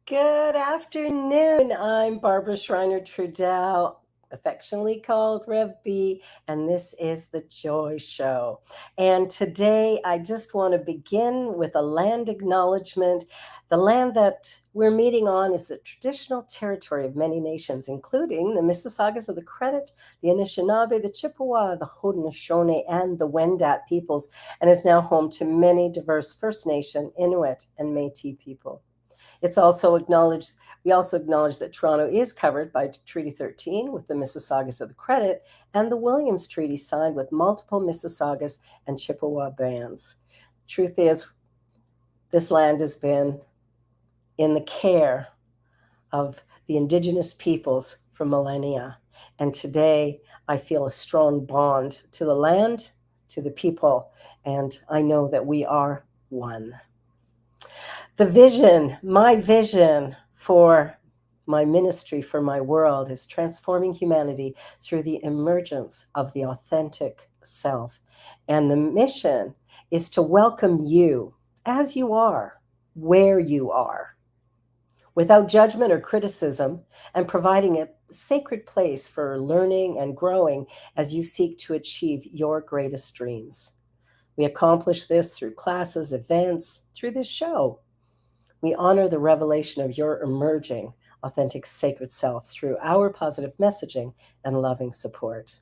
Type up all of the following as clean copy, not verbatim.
Good afternoon. I'm Barbara Schreiner Trudell, affectionately called Rev B, and this is the Joy Show. And today I just want to begin with a land acknowledgement. The land that we're meeting on is the traditional territory of many nations, including the Mississaugas of the Credit, the Anishinaabe, the Chippewa, the Haudenosaunee, and the Wendat peoples, and is now home to many diverse First Nation, Inuit, and Métis people. We also acknowledge that Toronto is covered by Treaty 13 with the Mississaugas of the Credit and the Williams Treaty signed with multiple Mississaugas and Chippewa bands. Truth is, this land has been in the care of the Indigenous peoples for millennia. And today I feel a strong bond to the land, to the people, and I know that we are one. My vision for my ministry, for my world, is transforming humanity through the emergence of the authentic self. And the mission is to welcome you as you are, where you are, without judgment or criticism, and providing a sacred place for learning and growing as you seek to achieve your greatest dreams. We accomplish this through classes, events, through this show. We honor the revelation of your emerging authentic sacred self through our positive messaging and loving support.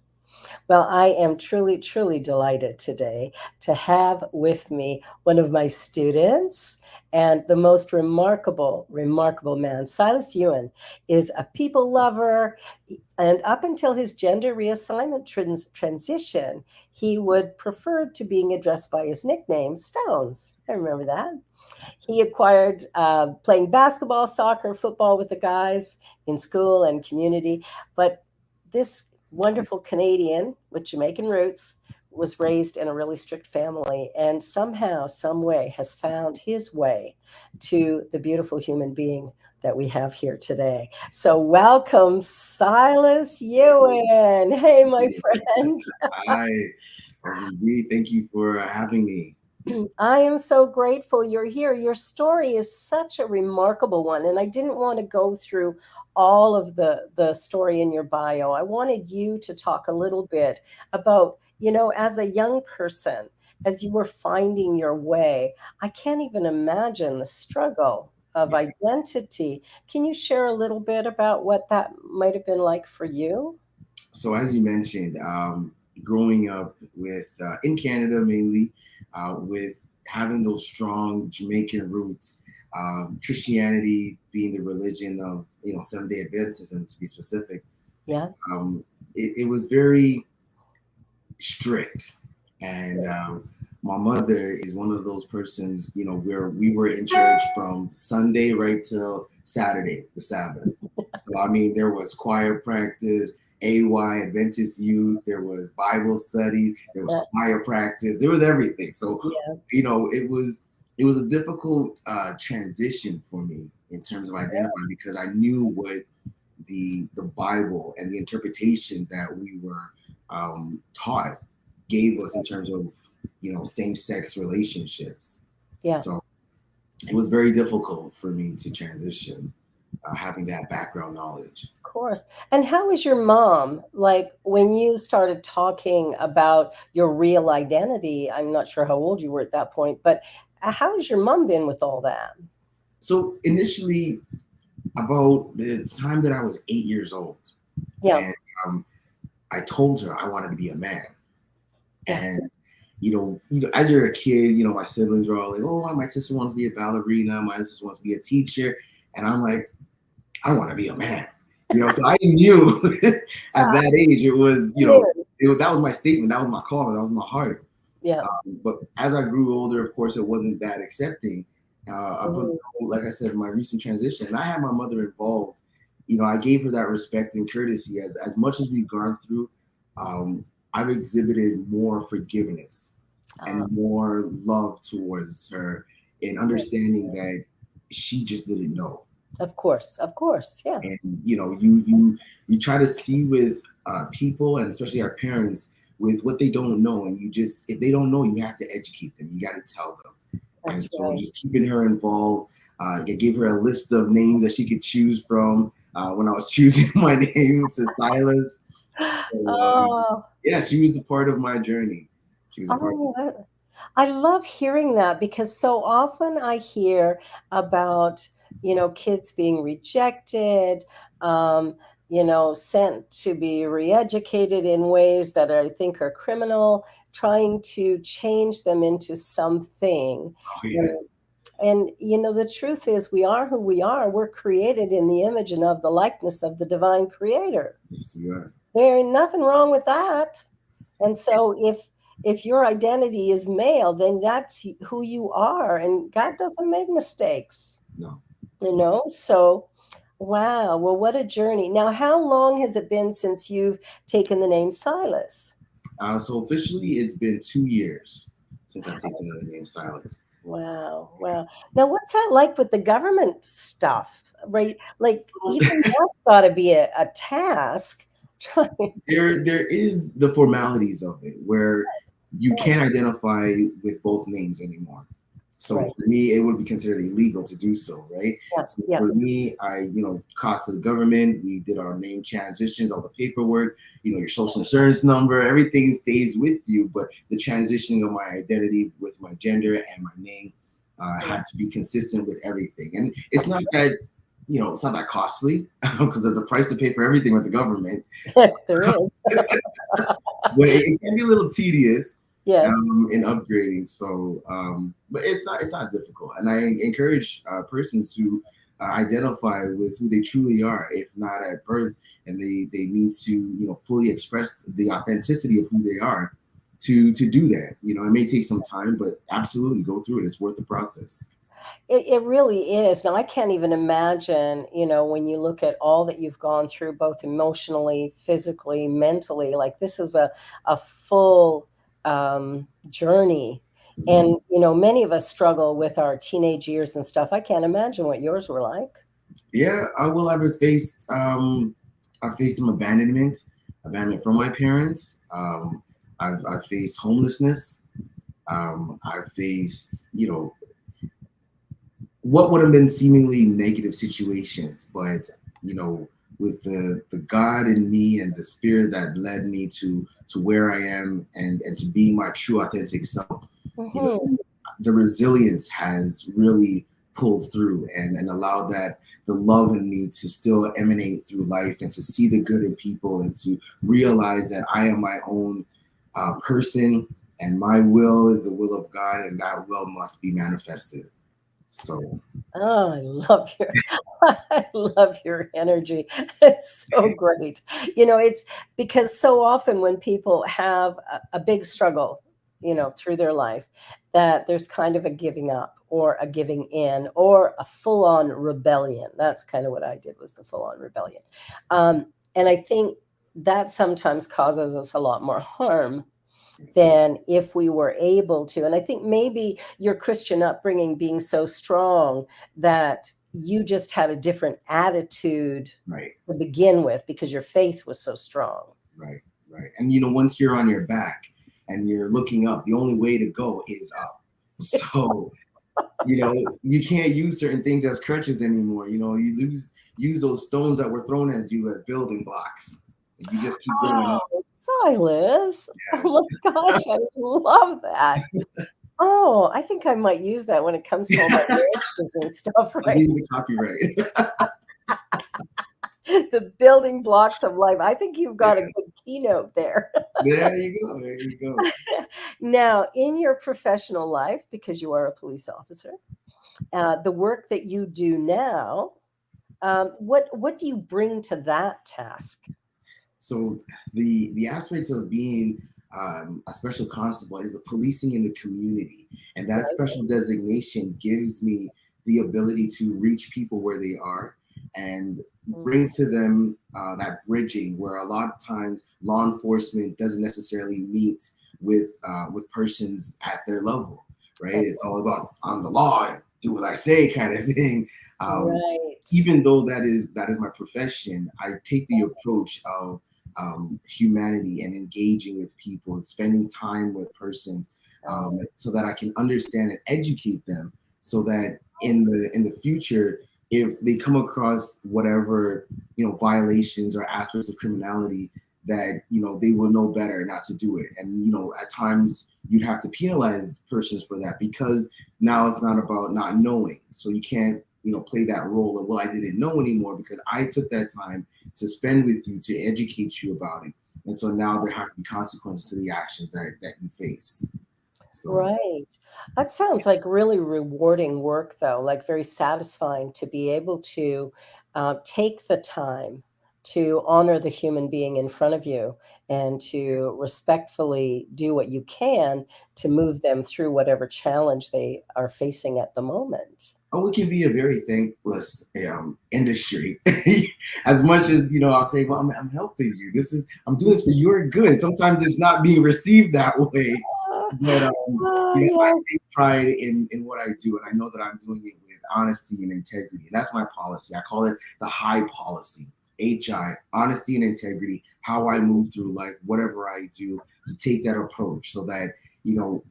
Well, I am truly, truly delighted today to have with me one of my students and the most remarkable man. Sylas Ewan is a people lover, and up until his gender reassignment transition, he would prefer to being addressed by his nickname, Stones. I remember that. He acquired playing basketball, soccer, football with the guys in school and community. But this wonderful Canadian with Jamaican roots was raised in a really strict family and somehow, some way has found his way to the beautiful human being that we have here today. So welcome, Sylas Ewan. Hey, my friend. Hi, Rev B. Thank you for having me. I am so grateful you're here. Your story is such a remarkable one, and I didn't want to go through all of the story in your bio. I wanted you to talk a little bit about, as a young person, as you were finding your way. I can't even imagine the struggle of identity. Can you share a little bit about what that might have been like for you? So, as you mentioned, growing up in Canada mainly, with having those strong Jamaican roots, Christianity being the religion of Seventh-day Adventism to be specific. Yeah. It was very strict, and my mother is one of those persons, where we were in church from Sunday right till Saturday, the Sabbath. So I mean, there was choir practice, AY, Adventist Youth, there was Bible study, there was choir practice, there was everything. So it was a difficult transition for me in terms of identifying because I knew what the Bible and the interpretations that we were taught gave us in terms of same-sex relationships. Yeah. So it was very difficult for me to transition, having that background knowledge. Of course. And how was your mom? Like when you started talking about your real identity, I'm not sure how old you were at that point, but how has your mom been with all that? So initially, about the time that I was 8 years old, and I told her I wanted to be a man. And as you're a kid, my siblings were all like, "Oh, my sister wants to be a ballerina. My sister wants to be a teacher," and I'm like, "I want to be a man." So I knew at that age it was, that was my statement, that was my calling, that was my heart. Yeah. But as I grew older, of course, it wasn't that accepting. Up until, Mm. like I said, my recent transition, and I had my mother involved. I gave her that respect and courtesy. As much as we've gone through, um, I've exhibited more forgiveness Ah, and more love towards her, in understanding that she just didn't know. of course, yeah. And you try to see with people, and especially our parents, with what they don't know, and if they don't know, you have to educate them, you got to tell them. And That's so right. just keeping her involved, I gave her a list of names that she could choose from when I was choosing my name to Silas. So Oh, yeah, she was a part of my journey. She was a part of oh, I love hearing that because so often I hear about, kids being rejected, um, sent to be re-educated in ways that I think are criminal, trying to change them into something. Oh And, yes, the truth is we are who we are. We're created in the image and of the likeness of the divine creator. yes you are. There ain't nothing wrong with that. And so if your identity is male, then that's who you are, and God doesn't make mistakes, No. So wow, well, what a journey. Now, how long has it been since you've taken the name Silas? So officially, it's been 2 years since I've taken the name Silence. Wow, wow. Now, what's that like with the government stuff, right? Like, even that's got to be a task. Trying. There is the formalities of it where you can't identify with both names anymore. So Right. for me, it would be considered illegal to do so, right? Yeah, So yeah. for me, I talked to the government. We did our name transitions, all the paperwork, your social insurance number, everything stays with you. But the transitioning of my identity with my gender and my name Yeah. had to be consistent with everything. And it's not that it's not that costly because there's a price to pay for everything with the government. Yes, there is. But it can be a little tedious Yes. in upgrading. So, but it's not difficult, and I encourage persons to identify with who they truly are, if not at birth, and they need to fully express the authenticity of who they are. To do that, it may take some time, but absolutely go through it. It's worth the process. It really is. Now, I can't even imagine, when you look at all that you've gone through, both emotionally, physically, mentally, like this is a full journey. Mhm. And, many of us struggle with our teenage years and stuff. I can't imagine what yours were like. Yeah, I will ever faced I faced some abandonment from my parents. I've faced homelessness. I faced, what would have been seemingly negative situations, but you know, with the God in me and the spirit that led me to where I am, and to be my true authentic self, you Hmm. know, the resilience has really pulled through, and allowed that the love in me to still emanate through life, and to see the good in people, and to realize that I am my own person, and my will is the will of God, and that will must be manifested. So Oh, I love your I love your energy. It's so great. It's because so often when people have a big struggle, through their life, that there's kind of a giving up or a giving in or a full-on rebellion. That's kind of what I did was the full-on rebellion. And I think that sometimes causes us a lot more harm than if we were able to. And I think maybe your Christian upbringing being so strong that you just had a different attitude right, to begin with because your faith was so strong. right, right. And once you're on your back and you're looking up, the only way to go is up. So you can't use certain things as crutches anymore. You use those stones that were thrown at you as building blocks. And you just keep going up. Oh, Silas. Yeah. Oh my gosh, I love that. Oh, I think I might use that when it comes to all my marriages and stuff, I'll give right? you the copyright. The building blocks of life. I think you've got a Yeah. good keynote there. There you go. There you go. Now, in your professional life, because you are a police officer, the work that you do now, what do you bring to that task? So the aspects of being a special constable is the policing in the community, and that Right. special designation gives me the ability to reach people where they are and Mm. bring to them that bridging where a lot of times law enforcement doesn't necessarily meet with persons at their level. Right? It's all about I'm the law and do what I say kind of thing. Um, Right. Even though that is my profession, I take the approach of humanity and engaging with people and spending time with persons, Oh, so that I can understand and educate them, so that in the future, if they come across whatever violations or aspects of criminality, that they will know better not to do it. And at times you'd have to penalize persons for that, because now it's not about not knowing, so you can't play that role of, well, I didn't know anymore because I took that time to spend with you to educate you about it. And so now there have to be consequences to the actions that you face. So right. That sounds like really rewarding work, though, like very satisfying to be able to take the time to honor the human being in front of you and to respectfully do what you can to move them through whatever challenge they are facing at the moment. it can be a very thankless industry. As much as I'll say, well, I'm helping you. I'm doing this for your good. Sometimes it's not being received that way, but I Yes. take pride in what I do, and I know that I'm doing it with honesty and integrity, and that's my policy. I call it the high policy. HI, honesty and integrity, how I move through life, whatever I do, to take that approach so that,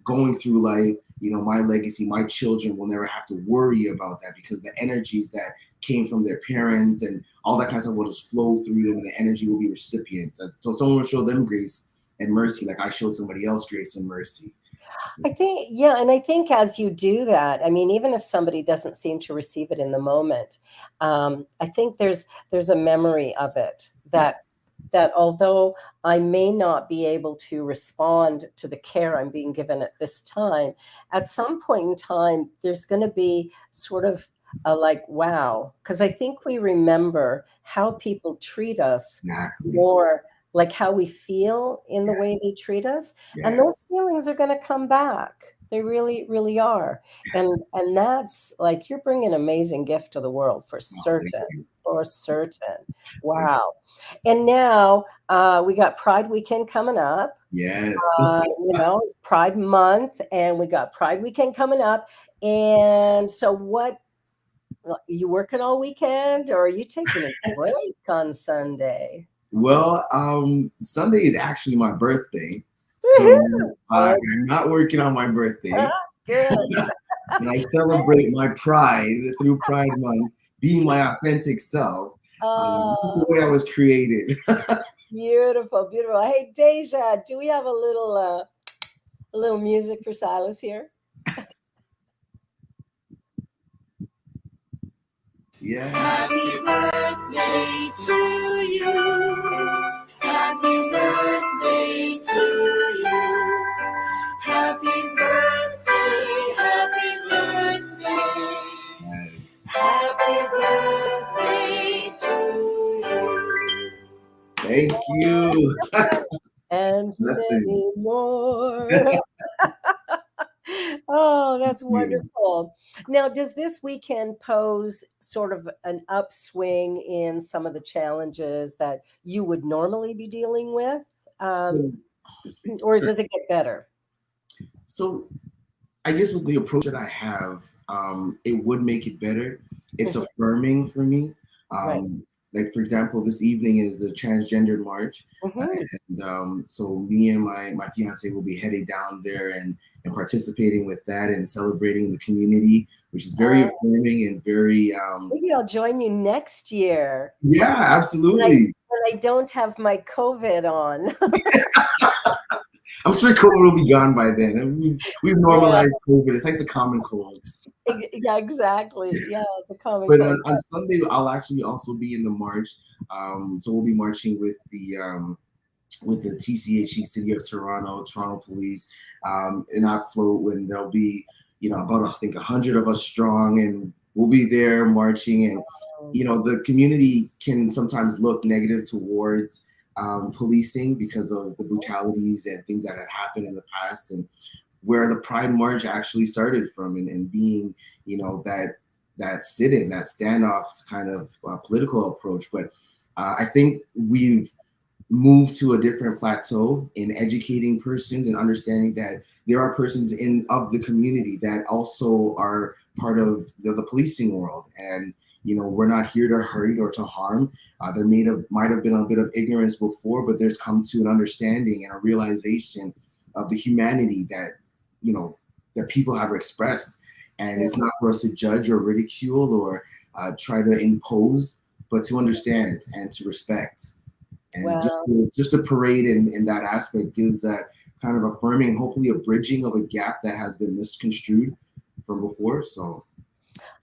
going through life, my legacy, my children will never have to worry about that, because the energies that came from their parents and all that kind of stuff will just flow through them, and the energy will be recipients. So someone will show them grace and mercy like I showed somebody else grace and mercy. I think, yeah, and I think as you do that, I mean, even if somebody doesn't seem to receive it in the moment, I think there's a memory of it Yeah, that although I may not be able to respond to the care I'm being given at this time, at some point in time, there's going to be sort of a like, wow, because I think we remember how people treat us exactly. more like how we feel in the way Yes, they treat us, and yes. those feelings are going to come back. They really, really are. And that's like you're bringing an amazing gift to the world for Oh, thank certain. you. For certain. Thank Wow. And now we got Pride Weekend coming up. Yes. It's Pride Month, and we got Pride Weekend coming up. And so, what you working all weekend, or are you taking a break on Sunday? Well, Sunday is actually my birthday, so Woohoo! I'm not working on my birthday, Good. and I celebrate my pride through Pride Month, being my authentic self. This is the Oh, way I was created. beautiful, beautiful. Hey, Deja, do we have a little music for Silas here? Yeah. Happy birthday to you. Happy birthday to you. Happy birthday, happy birthday. Yes. Happy birthday to you. Thank you. And many Blessings. more. Oh, that's You. wonderful. Now, does this weekend pose sort of an upswing in some of the challenges that you would normally be dealing with? Um, So, or does it get better? so I guess with the approach that I have, it would make it better. It's Mhm. affirming for me. Right. Like for example, this evening is the transgendered march, Mhm. and so me and my fiance will be heading down there and participating with that and celebrating the community, which is very Uh, affirming and very maybe I'll join you next year yeah, when I absolutely. when I don't have my COVID on. I'm sure COVID will be gone by then. And we've Yeah, normalized COVID. It's like the common cold. yeah, exactly. Yeah, the common But cold. on Sunday, I'll actually also be in the march. So we'll be marching with with the TCHE City of Toronto, Toronto Police, in that float when there'll be, about I think 100 of us strong, and we'll be there marching. And the community can sometimes look negative towards policing because of the brutalities and things that had happened in the past, and where the Pride March actually started from, and being, that sit-in, that standoff kind of political approach. But I think we've move to a different plateau in educating persons and understanding that there are persons in of the community that also are part of the policing world. And we're not here to hurt or to harm. There might have been a bit of ignorance before, but there's come to an understanding and a realization of the humanity that that people have expressed. And it's not for us to judge or ridicule or try to impose, but to understand and to respect. And just a parade in that aspect gives that kind of affirming, hopefully a bridging of a gap that has been misconstrued from before. So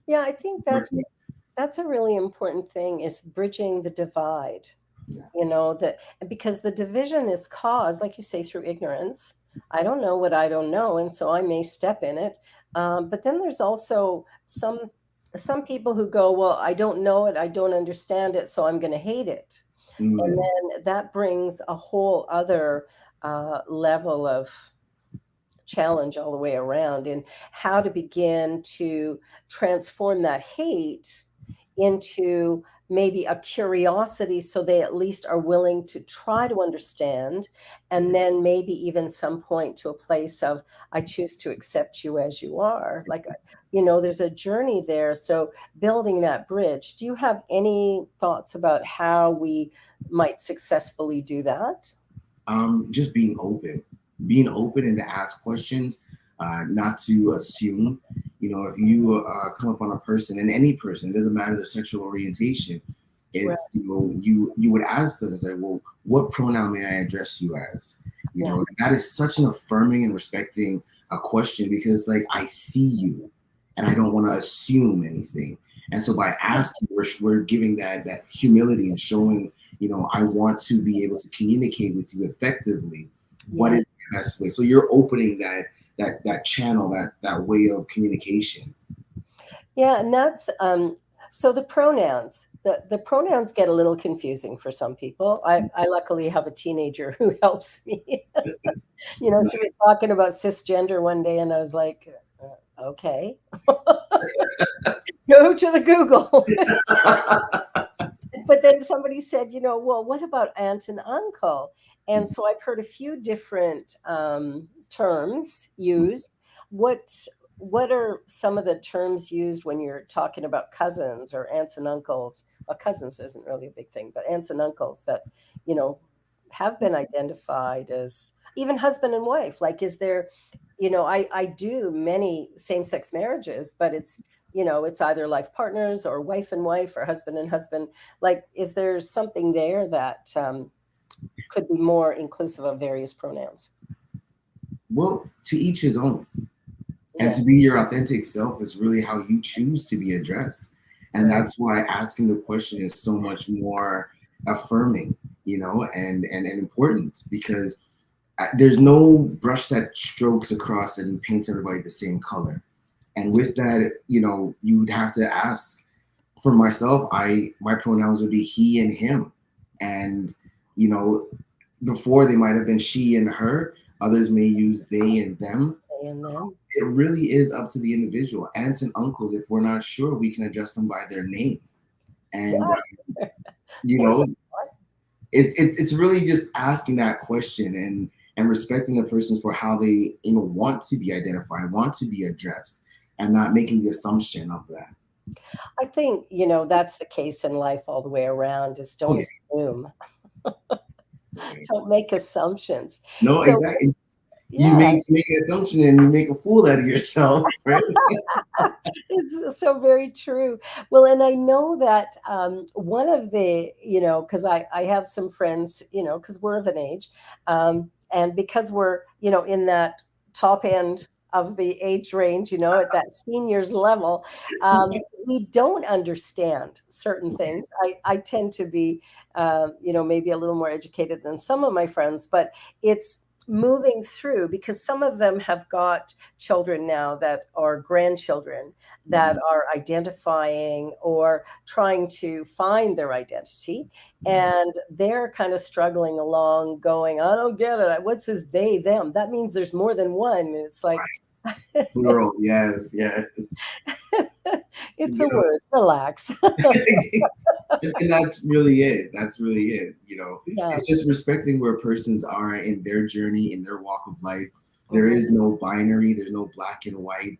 yeah, I think that's a really important thing, is bridging the divide. yeah. That because the division is caused, like you say, through ignorance. I don't know what I don't know, and so I may step in it. But then there's also some people who go, well, I don't know it, I don't understand it, so I'm going to hate it. And then that brings a whole other level of challenge all the way around, in how to begin to transform that hate into maybe a curiosity, so they at least are willing to try to understand, and then maybe even some point to a place of, I choose to accept you as you are. Like, there's a journey there. So building that bridge, do you have any thoughts about how we might successfully do that? Just being open and to ask questions, not to assume. If you come upon a person, and any person, it doesn't matter their sexual orientation, it's right. You would ask them and say, well, what pronoun may I address you as? That is such an affirming and respecting a question, because like, I see you and I don't want to assume anything. And so by asking, we're giving that humility and showing, I want to be able to communicate with you effectively. What is the best way? So you're opening that channel, that way of communication. Yeah, and that's so the pronouns. The pronouns get a little confusing for some people. I luckily have a teenager who helps me. She was talking about cisgender one day, and I was like, okay, go to the Google. But then somebody said, well, what about aunt and uncle? And so I've heard a few different terms used. What are some of the terms used when you're talking about cousins or aunts and uncles? Well, cousins isn't really a big thing, but aunts and uncles that, have been identified as even husband and wife. Like, is there, I do many same-sex marriages, but it's either life partners or wife and wife or husband and husband. Like, is there something there that could be more inclusive of various pronouns? Well, to each his own. And to be your authentic self is really how you choose to be addressed. And that's why asking the question is so much more affirming, and important, because there's no brush that strokes across and paints everybody the same color. And with that, you would have to ask. For myself, my pronouns would be he and him. And, before they might have been she and her, others may use they and them. It really is up to the individual. Aunts and uncles, if we're not sure, we can address them by their name. And, it's really just asking that question and respecting the persons for how they want to be identified, want to be addressed, and not making the assumption of that. I think, that's the case in life all the way around, is don't assume. Don't make assumptions. No, exactly. You make an assumption and you make a fool out of yourself, right? It's so very true. Well, and I know that one of the, because I have some friends, because we're of an age, and because we're, in that top end of the age range, at that seniors level, we don't understand certain things. I tend to be, maybe a little more educated than some of my friends, but it's moving through because some of them have got children now that are grandchildren that are identifying or trying to find their identity, and they're kind of struggling along going, I don't get it, what's this they them, that means there's more than one, and it's like Plural, yes, yes. it's a You know, word, relax. and that's really it. That's really it. Yeah. It's just respecting where persons are in their journey, in their walk of life. There Mhm. is no binary, there's no black and white.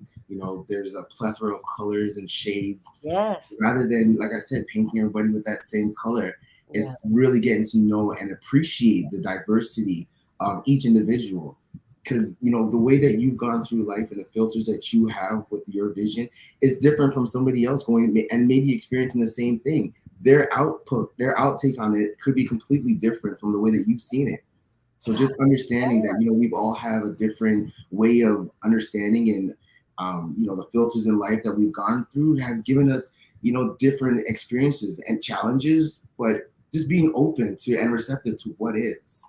There's a plethora of colors and shades. Yes. Rather than, like I said, painting everybody with that same color, Yeah. it's really getting to know and appreciate the diversity of each individual. Because the way that you've gone through life and the filters that you have with your vision is different from somebody else going and maybe experiencing the same thing. Their output, their outtake on it could be completely different from the way that you've seen it. So just understanding that we've all have a different way of understanding, and the filters in life that we've gone through has given us different experiences and challenges, but just being open to and receptive to what is.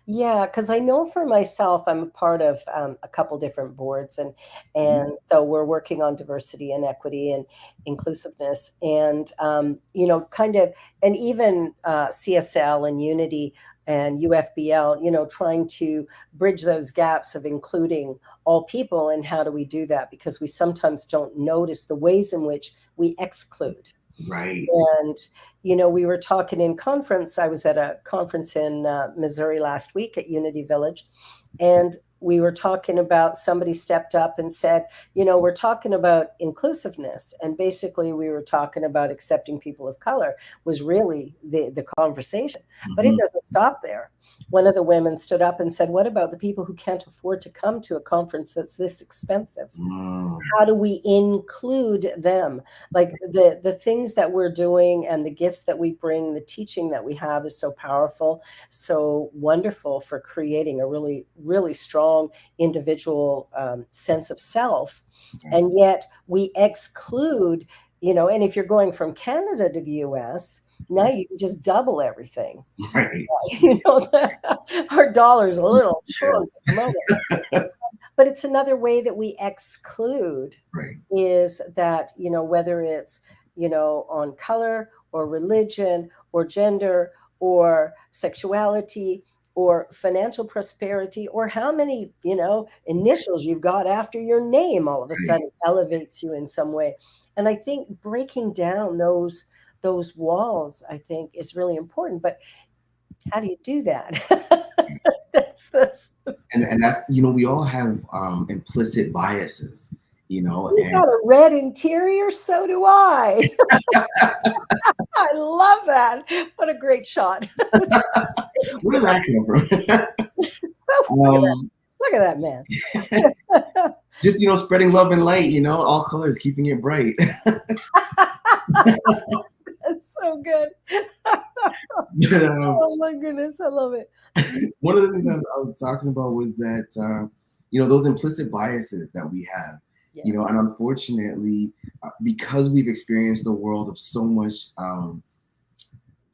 Yeah, because I know for myself, I'm a part of a couple different boards, and Mhm. so we're working on diversity and equity and inclusiveness, and kind of, and even CSL and Unity and UFBL, trying to bridge those gaps of including all people, and how do we do that? Because we sometimes don't notice the ways in which we exclude. Right. And, we were talking in conference. I was at a conference in Missouri last week at Unity Village. And we were talking about somebody stepped up and said, we're talking about inclusiveness. And basically, we were talking about accepting people of color was really the conversation. But it Mhm. doesn't stop there. One of the women stood up and said, what about the people who can't afford to come to a conference that's this expensive? Mm. How do we include them? Like the things that we're doing and the gifts that we bring, the teaching that we have is so powerful, so wonderful for creating a really, really strong individual sense of self. Okay. And yet we exclude, and if you're going from Canada to the US, now you can just double everything. Right. Our dollar's a little short Yes. at the moment. But it's another way that we exclude, Right. is that, whether it's, on color or religion or gender or sexuality or financial prosperity or how many, initials you've got after your name all of a Right. sudden elevates you in some way. And I think breaking down those walls, I think, is really important. But how do you do that? That's And that's we all have implicit biases, you and got a red interior, so do I. I love that. What a great shot. where did that come from? Look at that man. Just spreading love and light, all colors, keeping it bright. That's so good. But, Oh my goodness, I love it. one of the things I was talking about was that those implicit biases that we have, Yeah. and unfortunately, because we've experienced a world of so much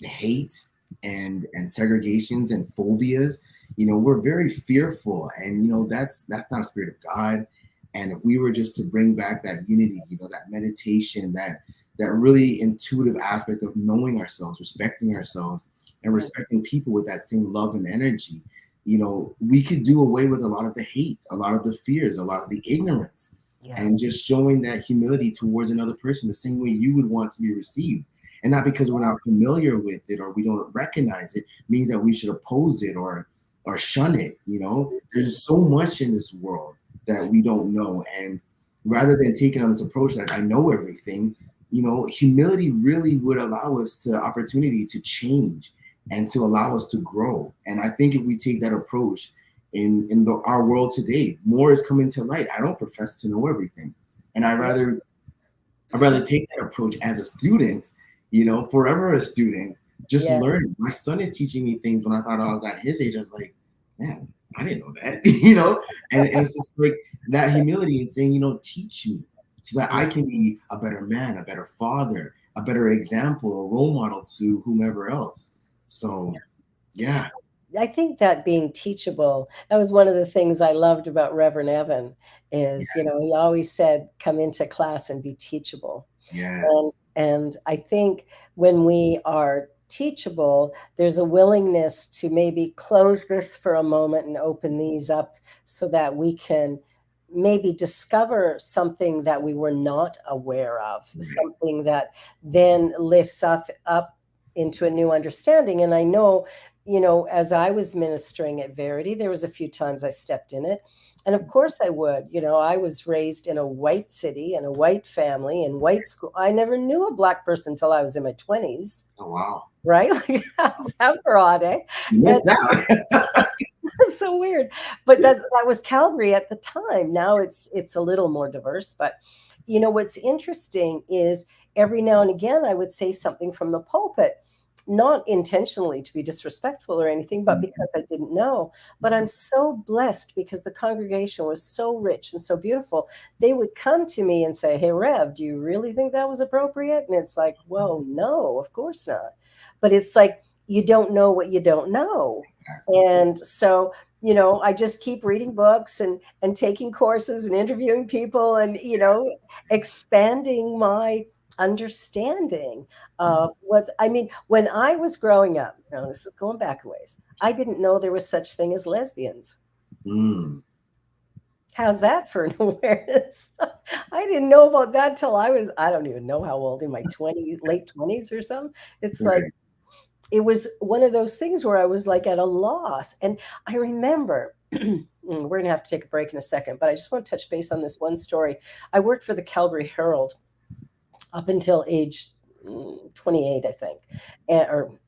hate and segregations and phobias, we're very fearful, and that's not a spirit of God. And if we were just to bring back that unity, that meditation, that really intuitive aspect of knowing ourselves, respecting ourselves, and respecting people with that same love and energy, we could do away with a lot of the hate, a lot of the fears, a lot of the ignorance, Yeah. and just showing that humility towards another person the same way you would want to be received. And not because we're not familiar with it or we don't recognize it means that we should oppose it or shun it. There's so much in this world that we don't know, and rather than taking on this approach like I know everything, humility really would allow us the opportunity to change and to allow us to grow. And I think if we take that approach in our world today, more is coming to light. I don't profess to know everything, and I'd rather take that approach as a student, forever a student, just Yeah. learning. My son is teaching me things when I thought I was at his age. I was like, man, I didn't know that, you know, and it's just like that humility and saying, you know, teach me so that I can be a better man, a better father, a better example, a role model to whomever else. So, yeah. I think that being teachable, that was one of the things I loved about Reverend Evan is, he always said, come into class and be teachable. Yes. And I think when we are teachable, there's a willingness to maybe close this for a moment and open these up so that we can maybe discover something that we were not aware of, something that then lifts up into a new understanding. And I know, as I was ministering at Verity, there was a few times I stepped in it. And of course I would. I was raised in a white city and a white family and white school. I never knew a Black person until I was in my 20s. Oh, wow. Right? Like, how's that broad, eh? You missed out. It's so weird. But that was Calgary at the time. Now it's a little more diverse. But what's interesting is every now and again I would say something from the pulpit, not intentionally to be disrespectful or anything, but because I didn't know. But I'm so blessed because the congregation was so rich and so beautiful. They would come to me and say, hey, Rev, do you really think that was appropriate? And it's like, whoa, no, of course not. But it's like, you don't know what you don't know. And so, I just keep reading books and taking courses and interviewing people and, expanding my understanding of when I was growing up, this is going back a ways, I didn't know there was such thing as lesbians. How's that for an awareness? I didn't know about that till I don't even know how old, in my late 20s or something. It's like, it was one of those things where I was like at a loss. And I remember, we're going to have to take a break in a second, but I just want to touch base on this one story. I worked for the Calgary Herald up until age 28, I think, or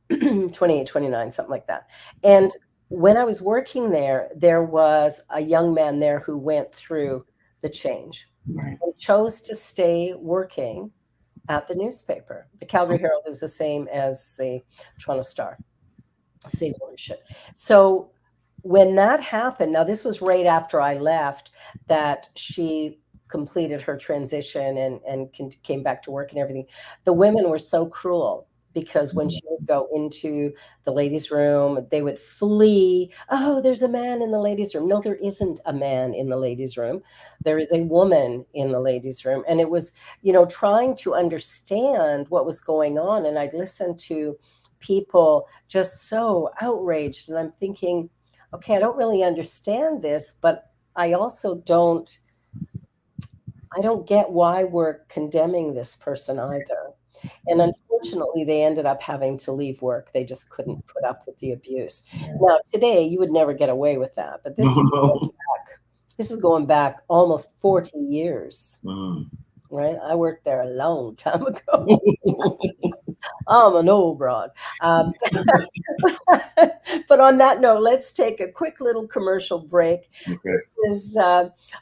28, 29, something like that. And when I was working there, there was a young man there who went through the change and chose to stay working at the newspaper. The Calgary Herald is the same as the Toronto Star, same ownership. So when that happened, now this was right after I left, that she completed her transition and came back to work and everything. The women were so cruel because when she would go into the ladies' room, they would flee. Oh, there's a man in the ladies' room. No, there isn't a man in the ladies' room. There is a woman in the ladies' room. And it was, trying to understand what was going on. And I'd listen to people just so outraged. And I'm thinking, okay, I don't really understand this, but I also don't get why we're condemning this person either. And unfortunately, they ended up having to leave work. They just couldn't put up with the abuse. Now, today, you would never get away with that. But this is going back almost 40 years. Right? I worked there a long time ago. I'm an old broad. But on that note, let's take a quick little commercial break. Okay. This is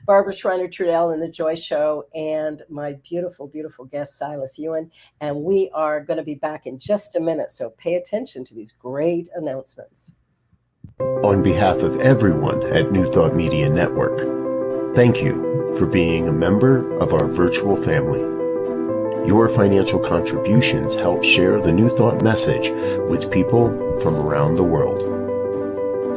Barbara Schreiner-Trudell in The Joy Show and my beautiful, beautiful guest, Sylas Ewan. And we are going to be back in just a minute. So pay attention to these great announcements. On behalf of everyone at New Thought Media Network, thank you for being a member of our virtual family. Your financial contributions help share the New Thought message with people from around the world.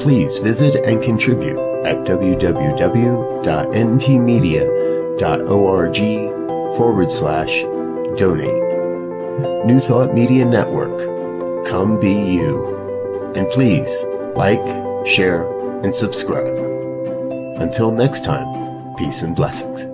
Please visit and contribute at www.ntmedia.org/donate. New Thought Media Network. Come be you. And please like, share, and subscribe. Until next time, peace and blessings.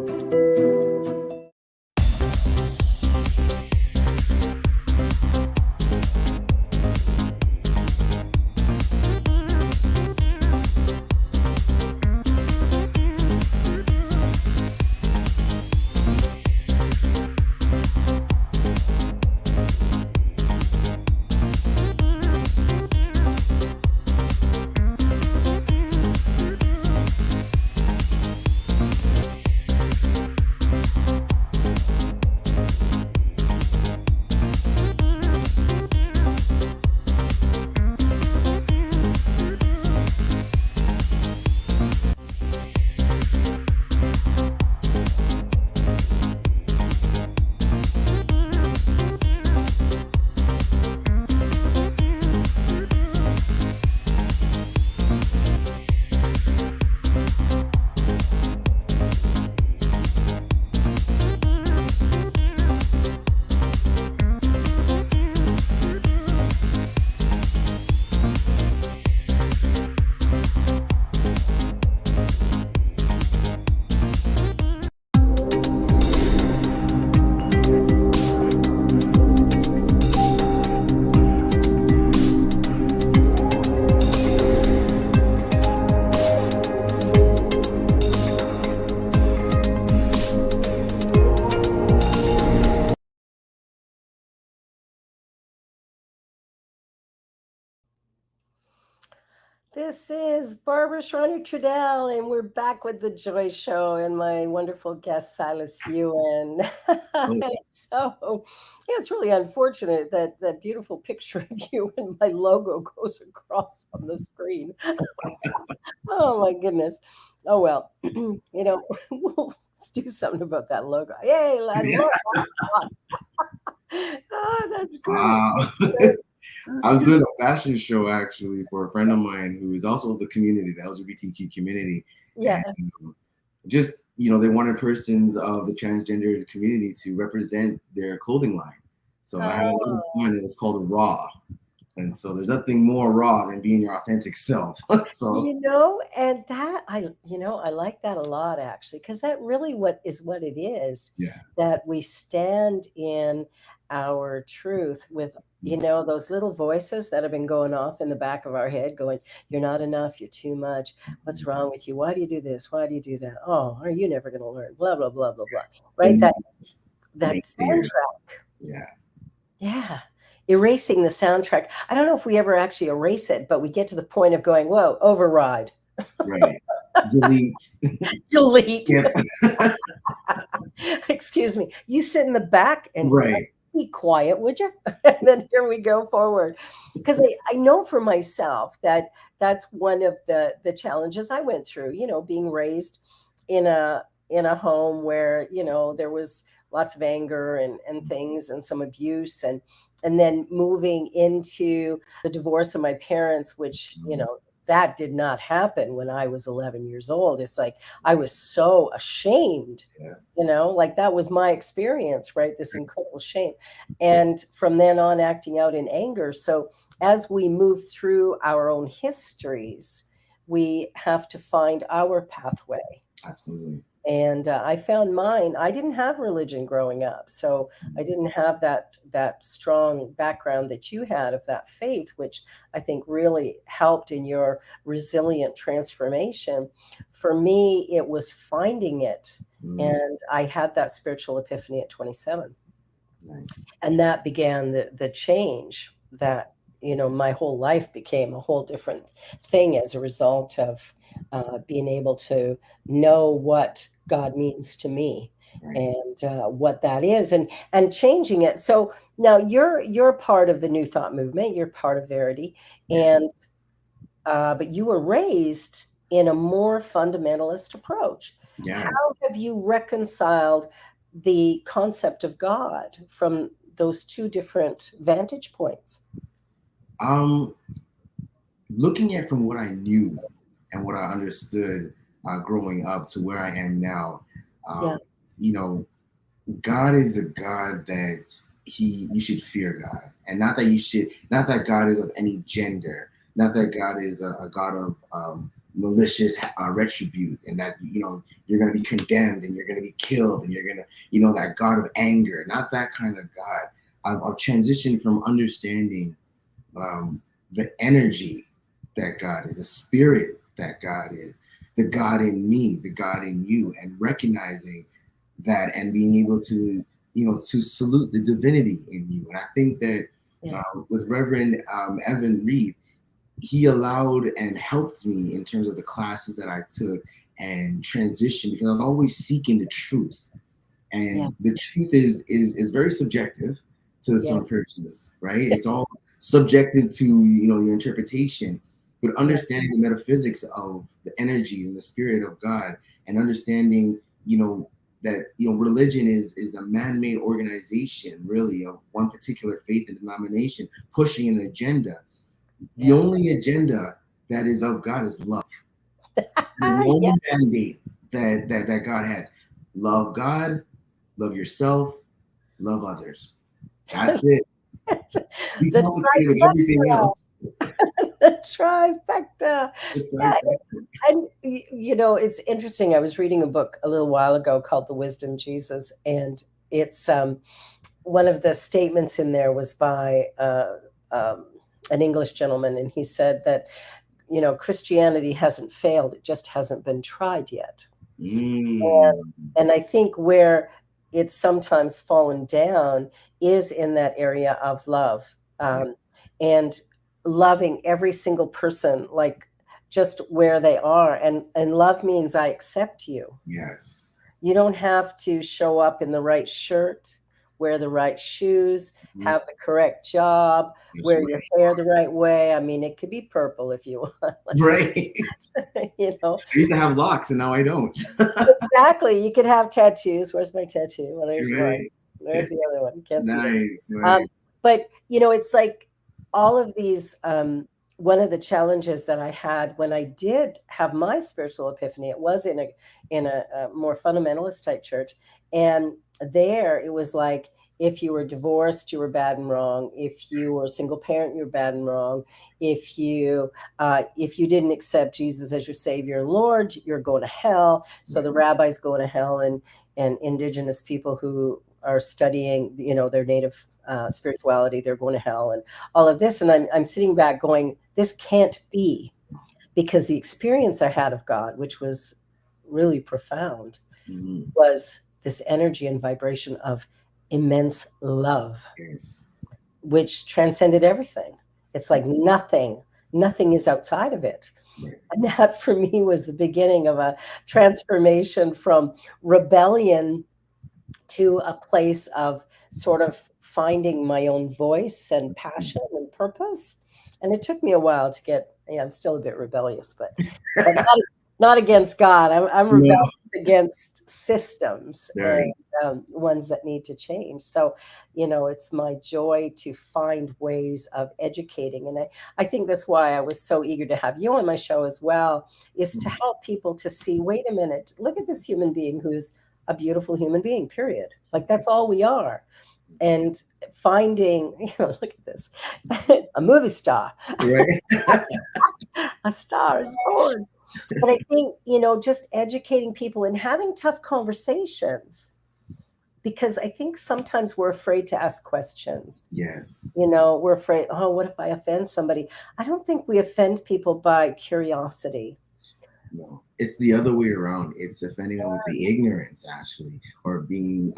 This is Barbara Schreiner Trudell, and we're back with the Joy Show and my wonderful guest, Sylas Ewan. Oh, So, yeah, it's really unfortunate that that beautiful picture of you and my logo goes across on the screen. Oh, my goodness. Oh, well, we'll do something about that logo. Yay, I love that. Oh, that's great. wow. That's I was great. doing a fashion show actually for a friend of mine who is also of the community, the LGBTQ community, and Yeah. just they wanted persons of the transgender community to represent their clothing line. So I had a little Oh. fun. It was called Raw, and so there's nothing more raw than being your authentic self. So And that I like that a lot actually, because that really what it is, yeah, that we stand in our truth with, those little voices that have been going off in the back of our head going, you're not enough, you're too much. What's wrong with you? Why do you do this? Why do you do that? Oh, are you never going to learn? Blah, blah, blah, blah, blah. Right? the That naysayers. soundtrack. Yeah, Yeah. Erasing the soundtrack. I don't know if we ever actually erase it, but we get to the point of going, whoa, override, right. Delete. delete. Yep. Excuse me. You sit in the back and Right. be quiet, would you? And then here we go forward. Because I know for myself that that's one of the challenges I went through, being raised in a home where, there was lots of anger and things and some abuse and then moving into the divorce of my parents, which, that did not happen when I was 11 years old. It's like I was so ashamed, Yeah. like that was my experience, right? This incredible shame. And from then on, acting out in anger. So as we move through our own histories, we have to find our pathway. Absolutely. And I found mine. I didn't have religion growing up, so I didn't have that strong background that you had of that faith, which I think really helped in your resilient transformation. For me, it was finding it, Mm, and I had that spiritual epiphany at 27, nice. and that began the change that my whole life became a whole different thing as a result of being able to know what God means to me Right. and what that is and changing it. So now you're part of the New Thought movement. You're part of Verity, Yeah. and but you were raised in a more fundamentalist approach. How Yes. have you reconciled the concept of God from those two different vantage points? Um, Looking at from what I knew and what I understood growing up to where I am now, Yeah, um, you know, God is a God that you should fear God, and not that God is of any gender, not that God is a God of malicious retribute, and that you're going to be condemned and you're going to be killed and you're going to that God of anger, not that kind of God. I've transitioned from understanding um, the energy that God is, the spirit that God is, the God in me, the God in you, and recognizing that and being able to, to salute the divinity in you. And I think that yeah, with Reverend Evan Reed, he allowed and helped me in terms of the classes that I took and transition because I was always seeking the truth. yeah, And the truth is very subjective to yeah, some persons, right? It's all subjective to your interpretation, but yeah, understanding the metaphysics of the energies and the spirit of God, and understanding that religion is a man-made organization, really, of one particular faith and denomination pushing an agenda. The yeah. only agenda that is of God is love. The Yeah, only mandate that God has: love God, love yourself, love others. That's it. Be the complicated with everything trifecta, else. the trifecta. It's Yeah, like that. and it's interesting. I was reading a book a little while ago called The Wisdom Jesus, and it's one of the statements in there was by um, an English gentleman, and he said that Christianity hasn't failed; it just hasn't been tried yet. And Mm, and I think where it's sometimes fallen down is in that area of love, yeah, and loving every single person. Like just where they are. And love means I accept you. Yes. You don't have to show up in the right shirt, wear the right shoes, Mhm. have the correct job, That's wear right. your hair the right way. I mean, it could be purple if you want, Right. you know. I used to have locks and now I don't. Exactly. You could have tattoos. Where's my tattoo? Well, there's one. Right. There's the other one. Can't see it. Nice. Nice. But it's like all of these. One of the challenges that I had when I did have my spiritual epiphany, it was in a more fundamentalist type church, and there it was like if you were divorced, you were bad and wrong. If you were a single parent, you were bad and wrong. If you didn't accept Jesus as your Savior and Lord, you're going to hell. So the rabbis go to hell, and indigenous people who are studying, their native spirituality, they're going to hell, and all of this. And I'm sitting back going, this can't be, because the experience I had of God, which was really profound, Mhm. was this energy and vibration of immense love, Yes. which transcended everything. It's like nothing is outside of it. Right. And that for me was the beginning of a transformation from rebellion to a place of sort of finding my own voice and passion and purpose. And it took me a while to get, I'm still a bit rebellious, but not against God. I'm No. rebellious against systems and Right. ones that need to change. So, it's my joy to find ways of educating. And I think that's why I was so eager to have you on my show as well, is to help people to see, wait a minute, look at this human being who's a beautiful human being, period. Like that's all we are. And finding, look at this, a movie star, Right. a star is born. But I think, just educating people and having tough conversations, because I think sometimes we're afraid to ask questions. Yes. We're afraid, oh, what if I offend somebody? I don't think we offend people by curiosity. No, it's the other way around. It's offending them with the ignorance, actually, or being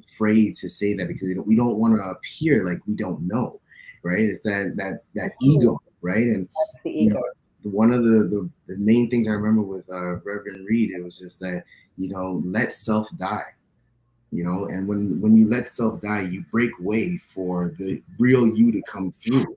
afraid to say that because we don't want to appear like we don't know, right? It's that ego, right? And That's the you ego. know, one of the main things I remember with Reverend Reed, it was just that let self die. And when you let self die, you break way for the real you to come through,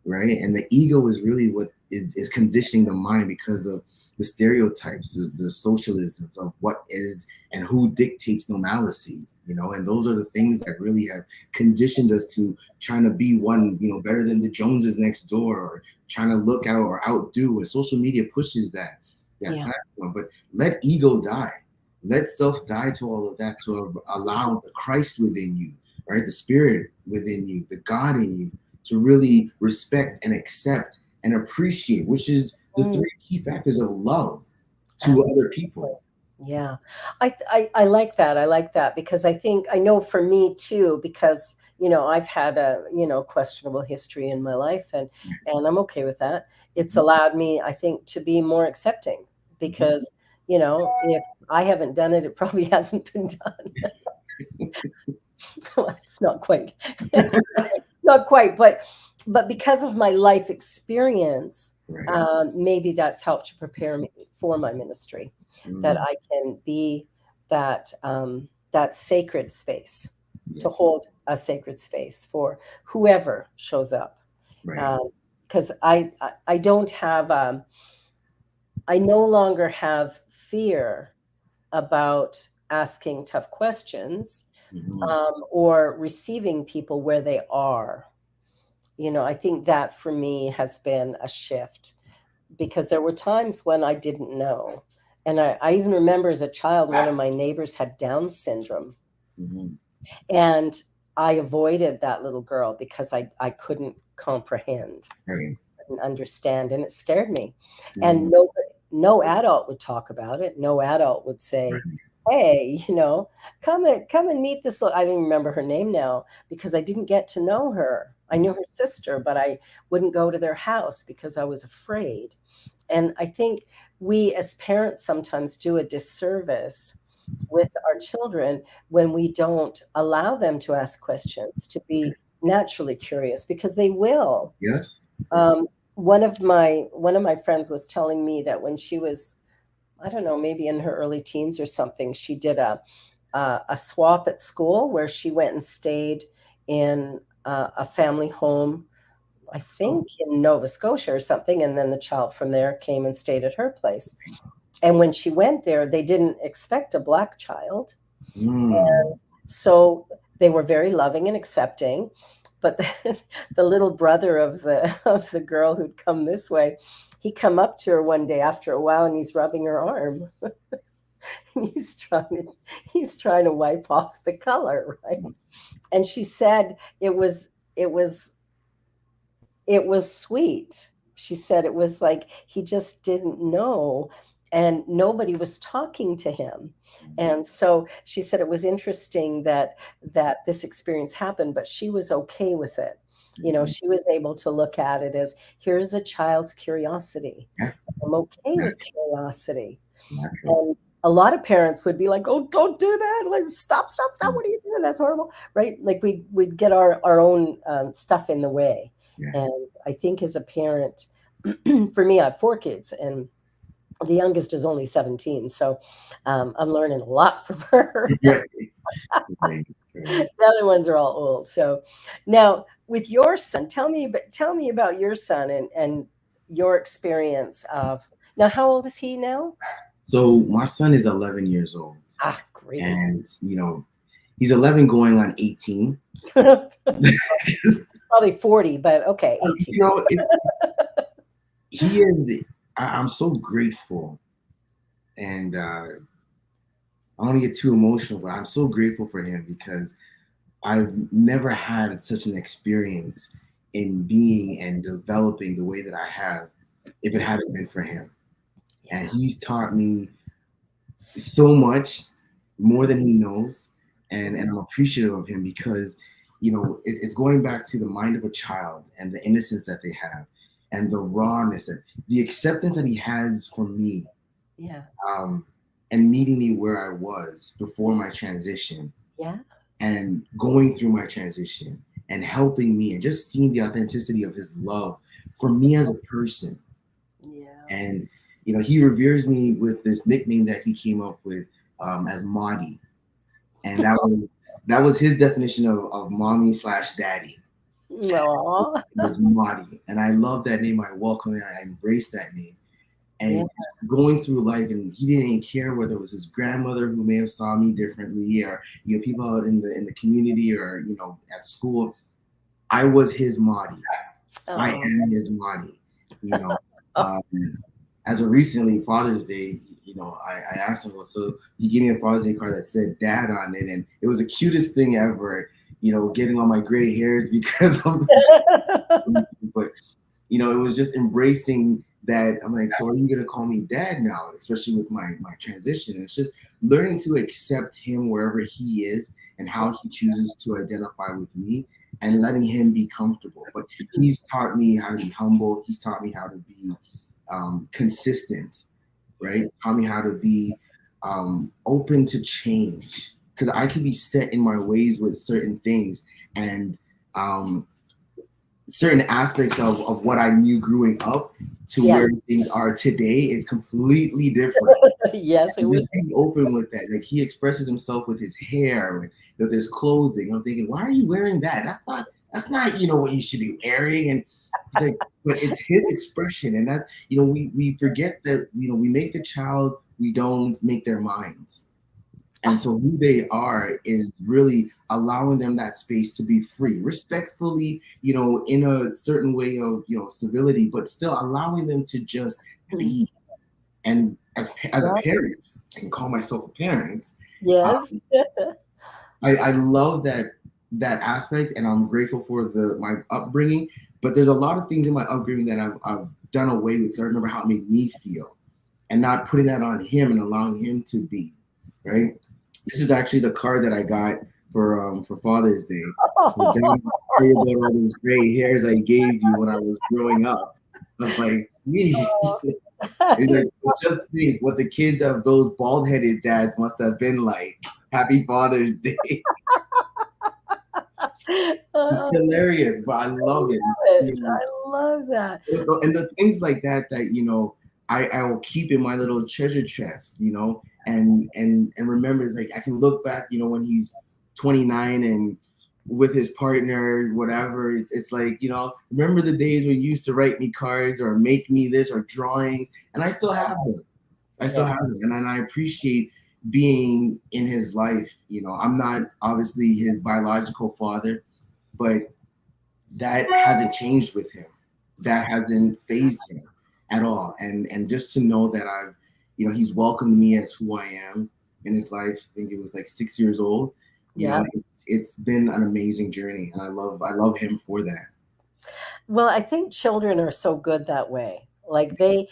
right? And the ego is really what is conditioning the mind because of the stereotypes, the socialisms of what is and who dictates normalcy, and those are the things that really have conditioned us to trying to be one, better than the Joneses next door, or trying to look out or outdo. And social media pushes that Yeah. platform. But let ego die. Let self die to all of that, to allow the Christ within you, right? The Spirit within you, the God in you, to really respect and accept and appreciate, which is the three key factors of love to other people. Yeah. I like that. I like that because I know for me too, because, I've had a, questionable history in my life, and I'm okay with that. It's allowed me, I think, to be more accepting because, if I haven't done it, it probably hasn't been done. Well, it's not quite, not quite, but because of my life experience, Right. maybe that's helped to prepare me for my ministry, that I can be that sacred space, to Yes. hold a sacred space for whoever shows up. Right. Because I don't have, I no longer have fear about asking tough questions, or receiving people where they are. I think that for me has been a shift, because there were times when I didn't know. And I even remember as a child, one of my neighbors had Down syndrome. And I avoided that little girl because I couldn't comprehend Right. and understand. And it scared me. And no adult would talk about it. No adult would say, hey, come and meet this. I don't remember her name now because I didn't get to know her. I knew her sister, but I wouldn't go to their house because I was afraid. And I think we as parents sometimes do a disservice with our children when we don't allow them to ask questions, to be naturally curious, because they will. Yes. one of my friends was telling me that when she was, I don't know, maybe in her early teens or something, she did a swap at school where she went and stayed in a family home, I Oh, think in Nova Scotia or something, and then the child from there came and stayed at her place. And when she went there, they didn't expect a black child. mm, So they were very loving and accepting. But the little brother of the girl who'd come this way, he come up to her one day after a while and he's rubbing her arm. he's trying to he's trying to wipe off the color, right? And she said it was sweet. She said it was like he just didn't know and nobody was talking to him. And so she said it was interesting that this experience happened, but she was okay with it. She was able to look at it as here's a child's curiosity. yeah, I'm okay that's with curiosity. natural. And a lot of parents would be like, "Oh, don't do that! Like, stop, stop, stop! What are you doing? That's horrible!" Right? Like we'd get our own stuff in the way. Yeah. And I think as a parent, for me, I have 4 kids, and the youngest is only 17, so I'm learning a lot from her. Right, right, right. The other ones are all old. So now with your son, tell me about your son and your experience of now. How old is he now? So my son is 11 years old, Ah, great. and he's 11 going on 18. Probably 40, but okay, 18. It's he is. I'm so grateful, and I don't want to get too emotional, but I'm so grateful for him because I've never had such an experience in being and developing the way that I have if it hadn't been for him. And Yeah. he's taught me so much more than he knows, and I'm appreciative of him because it's going back to the mind of a child and the innocence that they have and the rawness and the acceptance that he has for me, Yeah. um, and meeting me where I was before my transition Yeah. and going through my transition and helping me and just seeing the authenticity of his love for me as a person. Yeah. And he reveres me with this nickname that he came up with, as Marty, and that was his definition of mommy slash daddy. Aw. It was Marty, and I love that name. I welcome it. I embrace that name. Yeah. And going through life, and he didn't even care whether it was his grandmother who may have saw me differently, or people out in the community, or at school. I was his Marty. I Oh. am his Marty. You know, um, as of recently Father's Day, I asked him, well, so he gave me a Father's Day card that said "Dad" on it, and it was the cutest thing ever. Getting all my gray hairs because of the but it was just embracing that. I'm like, so are you gonna call me Dad now? Especially with my transition. It's just learning to accept him wherever he is and how he chooses to identify with me, and letting him be comfortable. But he's taught me how to be humble. He's taught me how to be consistent, right? Taught me how to be open to change, because I could be set in my ways with certain things, and certain aspects of what I knew growing up to Yeah. where things are today is completely different. Yes, it And was. just being open with that. Like, he expresses himself with his hair, with his clothing. I'm thinking, why are you wearing that? That's not what you should be wearing. And he's like, but it's his expression. And that's, we forget that, we make the child, we don't make their minds. And so who they are is really allowing them that space to be free, respectfully, in a certain way of, civility, but still allowing them to just be. And as a parent, I can call myself a parent. Yes. I love that aspect, and I'm grateful for my upbringing. But there's a lot of things in my upbringing that I've done away with. So I remember how it made me feel, and not putting that on him and allowing him to be. Right. This is actually the card that I got for Father's Day. Sorry about all those gray hairs I gave you when I was growing up. I was like, geez. He's like, well, just think what the kids of those bald-headed dads must have been like. Happy Father's Day. It's hilarious, but I love it. I love that. And the things like that I will keep in my little treasure chest, and remember, it's like I can look back, when he's 29 and with his partner, whatever. It's like, remember the days when you used to write me cards or make me this or drawings, and I still have them. I still Yeah. have them, and I appreciate being in his life. I'm not obviously his biological father, but that hasn't changed with him. That hasn't phased him at all. And just to know that he's welcomed me as who I am in his life. I think it was like 6 years old. Yeah. It's been an amazing journey, and I love him for that. Well, I think children are so good that way. Like they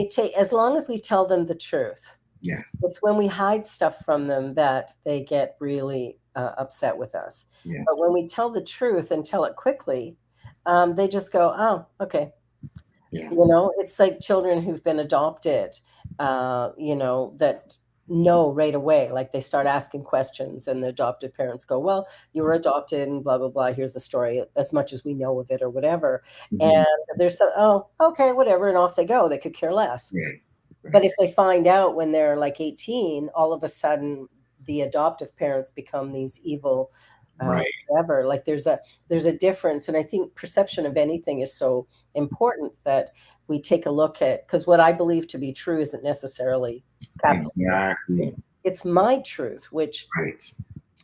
take, as long as we tell them the truth. Yeah. It's when we hide stuff from them that they get really upset with us. Yeah. But when we tell the truth and tell it quickly, they just go, "Oh, okay." Yeah. It's like children who've been adopted, that know right away. Like they start asking questions, and the adopted parents go, "Well, you were adopted, and blah blah blah. Here's the story, as much as we know of it, or whatever." Mhm. And they're so, "Oh, okay, whatever," and off they go. They could care less. Right. But if they find out when they're like 18, all of a sudden the adoptive parents become these evil, Right. whatever. Like there's a difference, and I think perception of anything is so important that we take a look at, because what I believe to be true isn't necessarily capital. Exactly. It's my truth, which Right.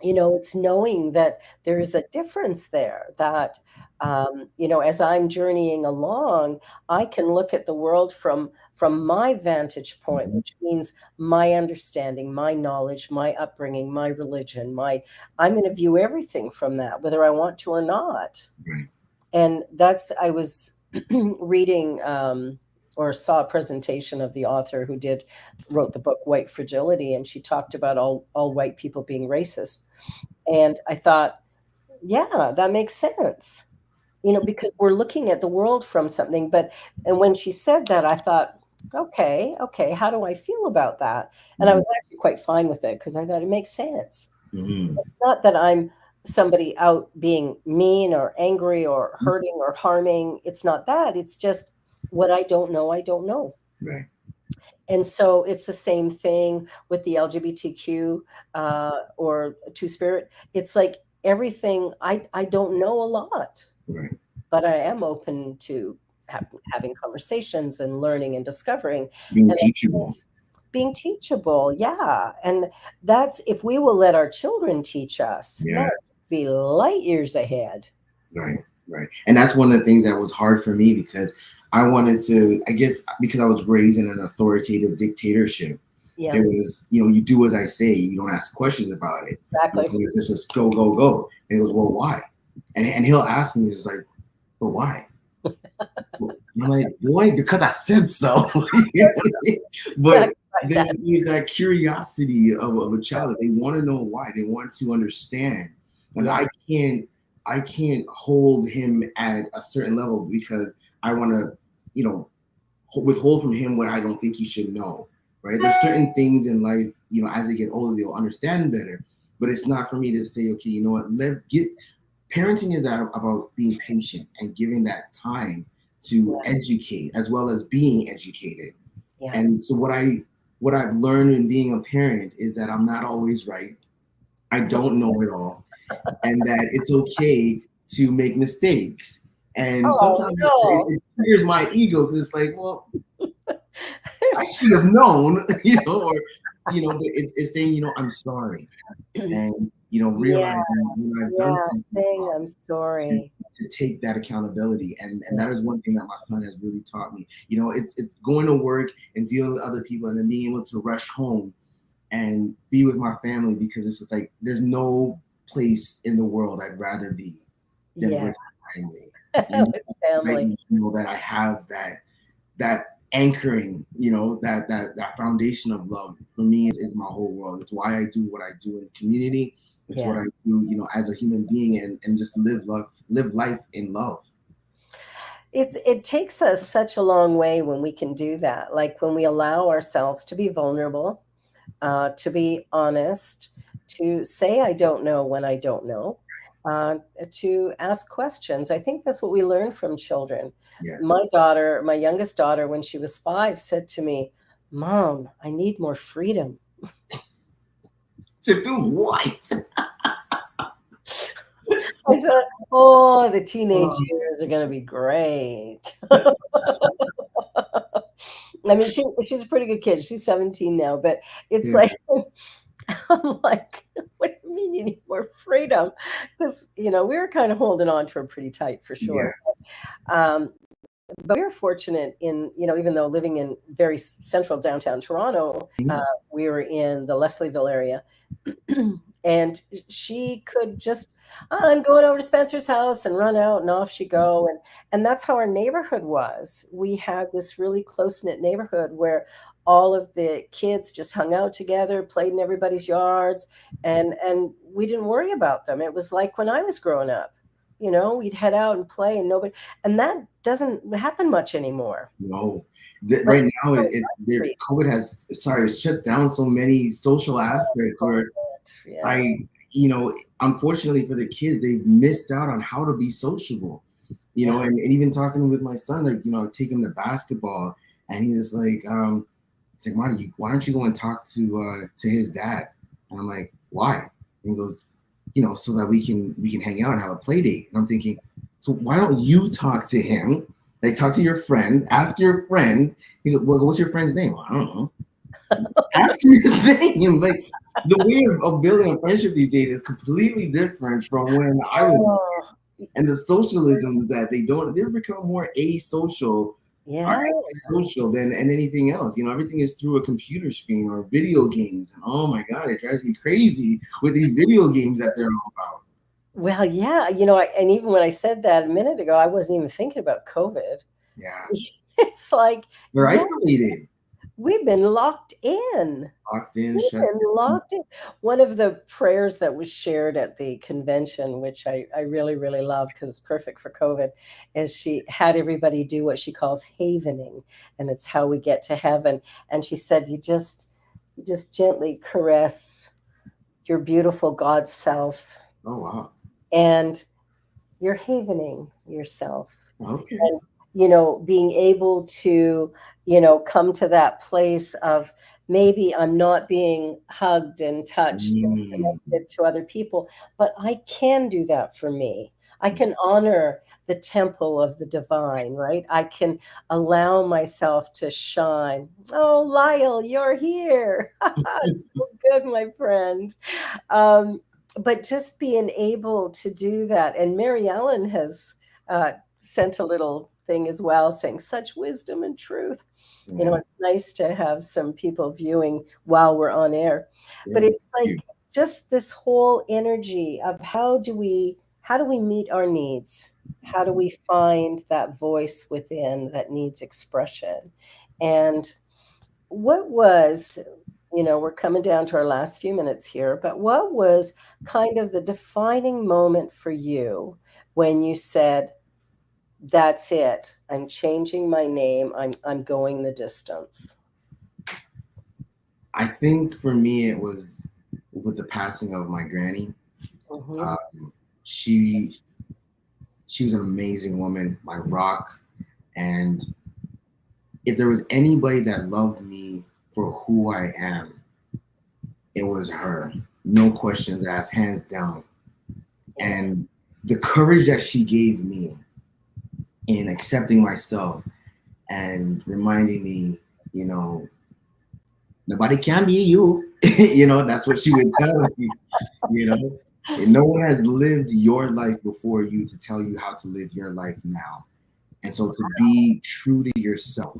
it's knowing that there is a difference there, that as I'm journeying along, I can look at the world from my vantage point, Mhm. which means my understanding, my knowledge, my upbringing, my religion, I'm going to view everything from that, whether I want to or not. Right. And I was reading, or saw a presentation of the author who wrote the book White Fragility, and she talked about all white people being racist. And I thought, yeah, that makes sense, because we're looking at the world from something. And when she said that, I thought, okay, how do I feel about that? And I was actually quite fine with it, because I thought it makes sense. Mhm. It's not that I'm somebody out being mean or angry or hurting or harming. It's not that. It's just what I don't know, I don't know. Right. And so it's the same thing with the LGBTQ, or Two Spirit. It's like everything, I don't know a lot, Right. but I am open to having conversations and learning and discovering Being and teachable. being teachable. Yeah. And that's, if we will let our children teach us, man, Yes. be light years ahead. Right. Right. And that's one of the things that was hard for me, because I wanted to, I guess, because I was raised in an authoritative dictatorship. Yeah, It was, you do as I say, you don't ask questions about it. exactly. It's just go, go, go. And he goes, well, why? And he'll ask me, he's like, but why? I'm like, boy, because I said so. You know what I mean? But there's that curiosity of a child that they want to know why. They want to understand. And I can't hold him at a certain level, because I want to, withhold from him what I don't think he should know. Right? There's certain things in life, as they get older, they'll understand better. But it's not for me to say, okay, you know what, parenting is about being patient and giving that time to educate, as well as being educated. Yeah. And so what I've learned in being a parent is that I'm not always right. I don't know it all, and that it's okay to make mistakes. And sometimes it triggers my ego, because it's like, well, I should have known, or but it's saying, I'm sorry, and realizing when I've done something saying wrong, I'm sorry. to take that accountability, and that is one thing that my son has really taught me. It's going to work and dealing with other people, and then being able to rush home and be with my family, because it's just like there's no place in the world I'd rather be than with my family. And With family. that I have that anchoring, that foundation of love for me is my whole world. It's why I do what I do in the community. It's what I do, as a human being, and just live life in love. It takes us such a long way when we can do that. Like when we allow ourselves to be vulnerable, to be honest, to say I don't know when I don't know, to ask questions. I think that's what we learn from children. My Yes. daughter, my youngest daughter, when she was 5, said to me, "Mom, I need more freedom." To do what? I thought, oh, the teenage Um, years are going to be great. I mean, she's a pretty good kid. She's 17 now, but it's yeah. like, I'm like, what do you mean you need more freedom? Because, we were kind of holding on to her pretty tight for sure. Yes. Um, but we were fortunate in, even though living in very central downtown Toronto, Mhm. we were in the Leslieville area. And she could just, I'm going over to Spencer's house and run out and off she go. And that's how our neighborhood was. We had this really close-knit neighborhood where all of the kids just hung out together, played in everybody's yards, and we didn't worry about them. It was like when I was growing up. We'd head out and play and nobody, and that doesn't happen much anymore. No. But Right now, so hungry. COVID has, sorry, shut down so many social aspects where Yeah. I, unfortunately for the kids, they've missed out on how to be sociable. Yeah. And even talking with my son, like, I take him to basketball, and he's like, Marty, why don't you go and talk to his dad? And I'm like, why? And he goes, so that we can hang out and have a play date. And I'm thinking, so why don't you talk to him? Like, talk to your friend, ask your friend. He goes, well, what's your friend's name? Well, I don't know. Ask him his name. Like, the way of building a friendship these days is completely different from when I was, Oh, and the socialism that they're become more asocial or yeah. antisocial than anything else. Everything is through a computer screen or video games. And oh my God, it drives me crazy with these video games that they're all about. Well, yeah, and even when I said that a minute ago, I wasn't even thinking about COVID. Yeah. It's like, They're yeah, isolated, we've been locked in. locked in, We've shut been down. locked in. One of the prayers that was shared at the convention, which I really, really love because it's perfect for COVID, is she had everybody do what she calls havening, and it's how we get to heaven. And she said, you just gently caress your beautiful God self, Oh wow. and you're havening yourself. Okay. And, being able to, come to that place of maybe I'm not being hugged and touched and Mm. connected to other people, but I can do that for me. I can honor the temple of the divine, right? I can allow myself to shine. Oh, Lyle, you're here. So good, my friend. Um, but just being able to do that. And Mary Ellen has sent a little thing as well saying, such wisdom and truth. Yeah. It's nice to have some people viewing while we're on air. But Yes. it's like just this whole energy of how do we meet our needs? How do we find that voice within that needs expression? And what was, we're coming down to our last few minutes here, but what was kind of the defining moment for you when you said, that's it, I'm changing my name, I'm going the distance? I think for me it was with the passing of my granny. Hmm. Um, she she was an amazing woman, my rock, and if there was anybody that loved me for who I am, it was her. No questions asked, hands down. And the courage that she gave me in accepting myself and reminding me, nobody can be you. That's what she would tell me, you know. And no one has lived your life before you to tell you how to live your life now. And so to be true to yourself,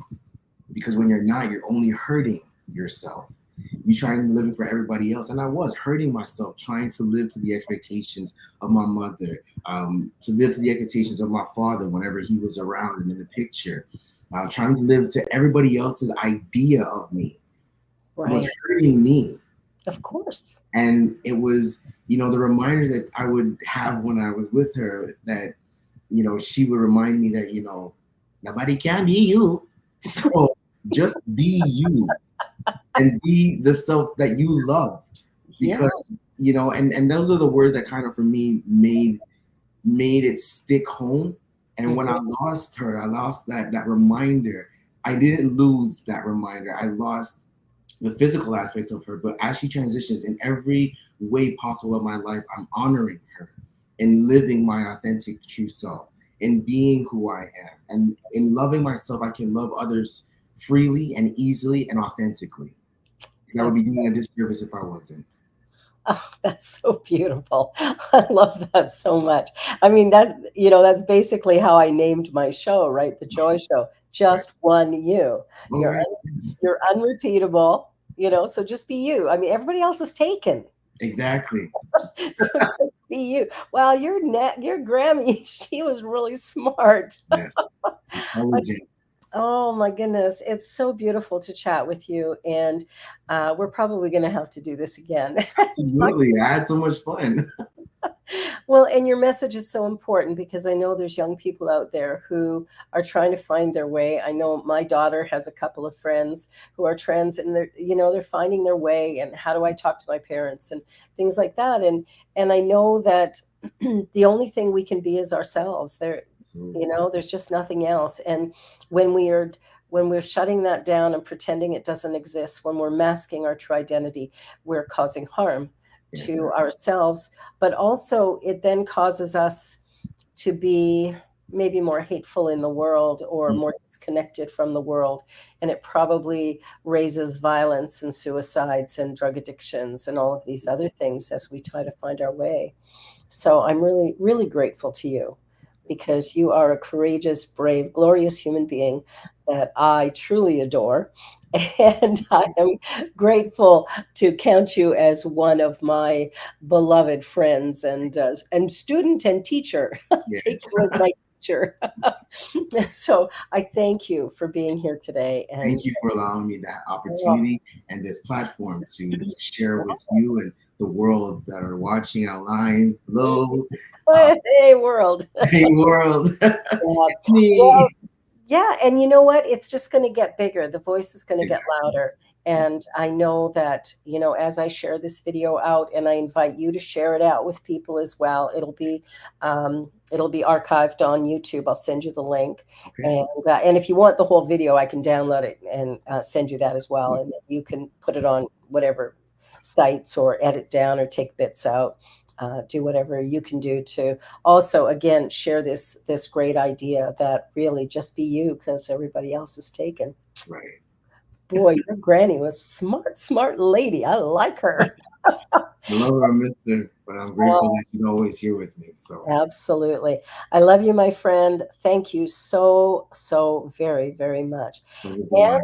because when you're not, you're only hurting yourself. You try and live for everybody else, and I was hurting myself trying to live to the expectations of my mother, to live to the expectations of my father whenever he was around and in the picture, trying to live to everybody else's idea of me was Right. hurting me. Of course. And it was, the reminder that I would have when I was with her that, she would remind me that, nobody can be you. So just be you and be the self that you love. Yeah. Because and those are the words that kind of for me made it stick home. And when I lost her, I lost that reminder. I didn't lose that reminder. I lost the physical aspect of her, but as she transitions in every way possible of my life, I'm honoring her and living my authentic true self and being who I am. And in loving myself, I can love others freely and easily and authentically. And I would be doing a disservice if I wasn't. Oh, that's so beautiful. I love that so much. I mean, that's basically how I named my show, right? The Joy Show. Right. Just one you. Oh, You're right. you're unrepeatable, so just be you. I mean, everybody else is taken. Exactly. So just be you. Well, your Grammy, she was really smart. Yes. Intelligent. Oh my goodness, it's so beautiful to chat with you, and we're probably going to have to do this again. Absolutely. I had so much fun. Well, and your message is so important because I know there's young people out there who are trying to find their way. I know my daughter has a couple of friends who are trans, and they're finding their way, and how do I talk to my parents and things like that. And I know that the only thing we can be is ourselves. There's just nothing else. And when we are when we're shutting that down and pretending it doesn't exist, when we're masking our true identity, we're causing harm Yes. to ourselves, but also it then causes us to be maybe more hateful in the world or more disconnected from the world. And it probably raises violence and suicides and drug addictions and all of these other things as we try to find our way. So I'm really, really grateful to you because you are a courageous, brave, glorious human being that I truly adore. And I am grateful to count you as one of my beloved friends and student and teacher. Yes. Take you as my teacher. So I thank you for being here today. And Thank you for allowing me that opportunity and this platform to share with you and the world that are watching online. Hello. Hey, world. Hey, world. It's me. Well, yeah, and you know what? It's just going to get bigger. The voice is going to get louder. And I know that, as I share this video out and I invite you to share it out with people as well, it'll be archived on YouTube. I'll send you the link. Okay. And if you want the whole video, I can download it and send you that as well. And you can put it on whatever sites or edit down or take bits out. Do whatever you can do to also, again, share this great idea that really just be you because everybody else is taken. Right. Boy, your granny was smart lady. I like her. I love her, Mister, but I'm grateful that she's always here with me. So Absolutely. I love you, my friend. Thank you so, so very, very much. And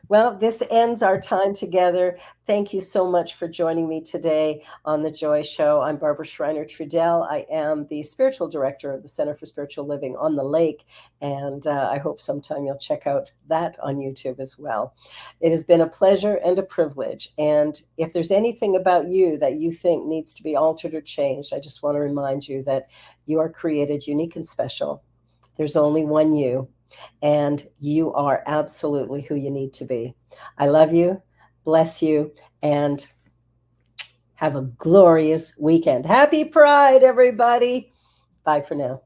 well, this ends our time together. Thank you so much for joining me today on The Joy Show. I'm Barbara Schreiner Trudell. I am the spiritual director of the Center for Spiritual Living on the Lake, and I hope sometime you'll check out that on YouTube as well. It has been a pleasure and a privilege, and if there's anything about you that you think needs to be altered or changed, I just want to remind you that you are created unique and special. There's only one you. And you are absolutely who you need to be. I love you, bless you, and have a glorious weekend. Happy Pride, everybody. Bye for now.